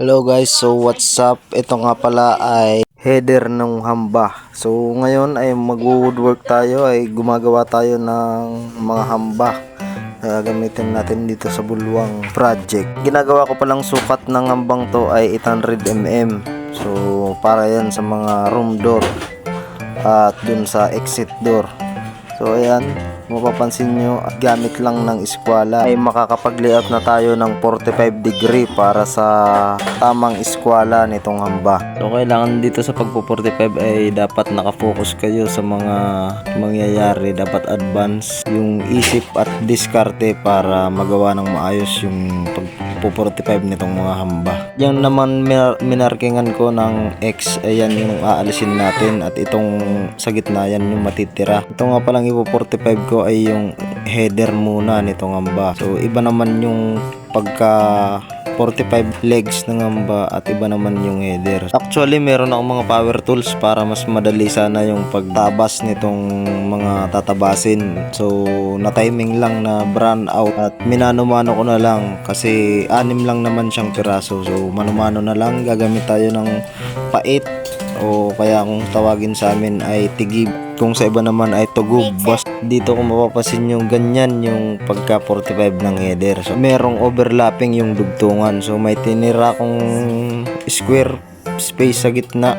Hello guys, so what's up? Ito nga pala ay header ng hamba. So ngayon ay mag-woodwork tayo, ay gumagawa tayo ng mga hamba na gamitin natin dito sa Bulwang project. Ginagawa ko palang sukat ng hambang to ay 800 mm. So para yan sa mga room door at dun sa exit door. So ayan, mapapansin nyo, gamit lang ng eskwala ay makakapag-layout na tayo ng 45 degree para sa tamang eskwala nitong hamba. So kailangan dito sa pagpo 45 ay dapat nakafocus kayo sa mga mangyayari, dapat advance yung isip at diskarte para magawa ng maayos yung pagpo 45 nitong mga hamba. Yan naman minarkingan ko ng X, ayan yung aalisin natin, at itong sa gitna yan yung matitira. Ito nga palang ipo 45 ko ay yung header muna nitong hamba. So iba naman yung pagka 45 legs ng hamba at iba naman yung header. Actually meron akong mga power tools para mas madali sana yung pagtabas nitong mga tatabasin. So na timing lang na brand out at minano-mano ko na lang kasi 6 lang naman siyang piraso. So mano-mano na lang, gagamit tayo ng pait o kaya kung tawagin sa amin ay tigib, kung sa iba naman ay tugub. Basta dito kung mapapasin yung ganyan yung pagka 45 ng header. So merong overlapping yung dugtungan, so may tinira kong square space sa gitna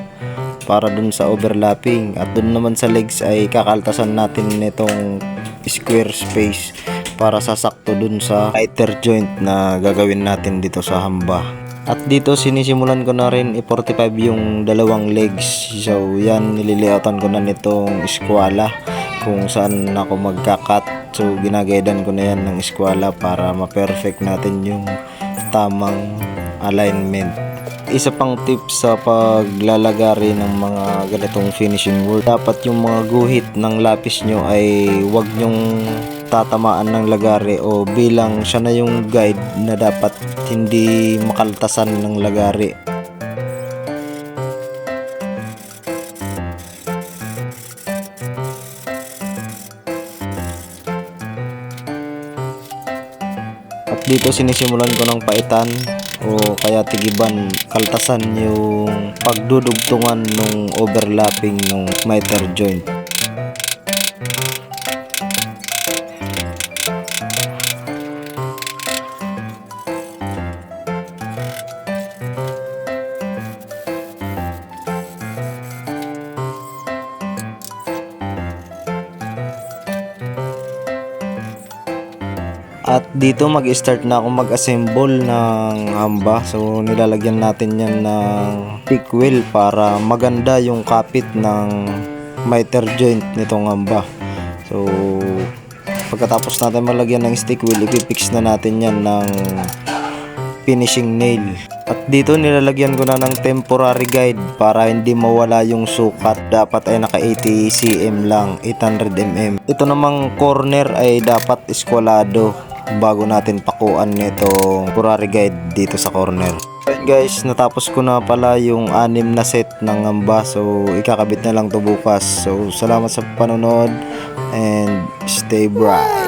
para dun sa overlapping, at dun naman sa legs ay kakaltasan natin nitong square space para sasakto dun sa lighter joint na gagawin natin dito sa hamba. At dito sinisimulan ko na rin i-45 yung dalawang legs. So yan, nililayoutan ko na nitong eskwala kung saan ako magkakat. So ginagaydan ko na yan ng eskwala para ma-perfect natin yung tamang alignment. Isa pang tip sa paglalagari ng mga ganitong finishing work, dapat yung mga guhit ng lapis nyo ay wag nyong tatamaan ng lagari, o bilang siya na yung guide na dapat hindi makaltasan ng lagari. At dito sinisimulan ko ng paitan o kaya tigiban, kaltasan yung pagdudugtungan ng overlapping ng miter joint. At dito mag-start na ako mag-assemble ng hamba. So nilalagyan natin yan ng thick wheel para maganda yung kapit ng miter joint nitong hamba. So pagkatapos natin malagyan ng stick wheel, ipipix na natin yan ng finishing nail. At dito nilalagyan ko na ng temporary guide para hindi mawala yung sukat. Dapat ay naka 80 cm lang, 800 mm. Ito namang corner ay dapat eskwalado bago natin pakuan nitong temporary guide dito sa corner. Ayun guys, natapos ko na pala yung 6 na set ng hamba. So ikakabit na lang to bukas. So salamat sa panonood and stay bright.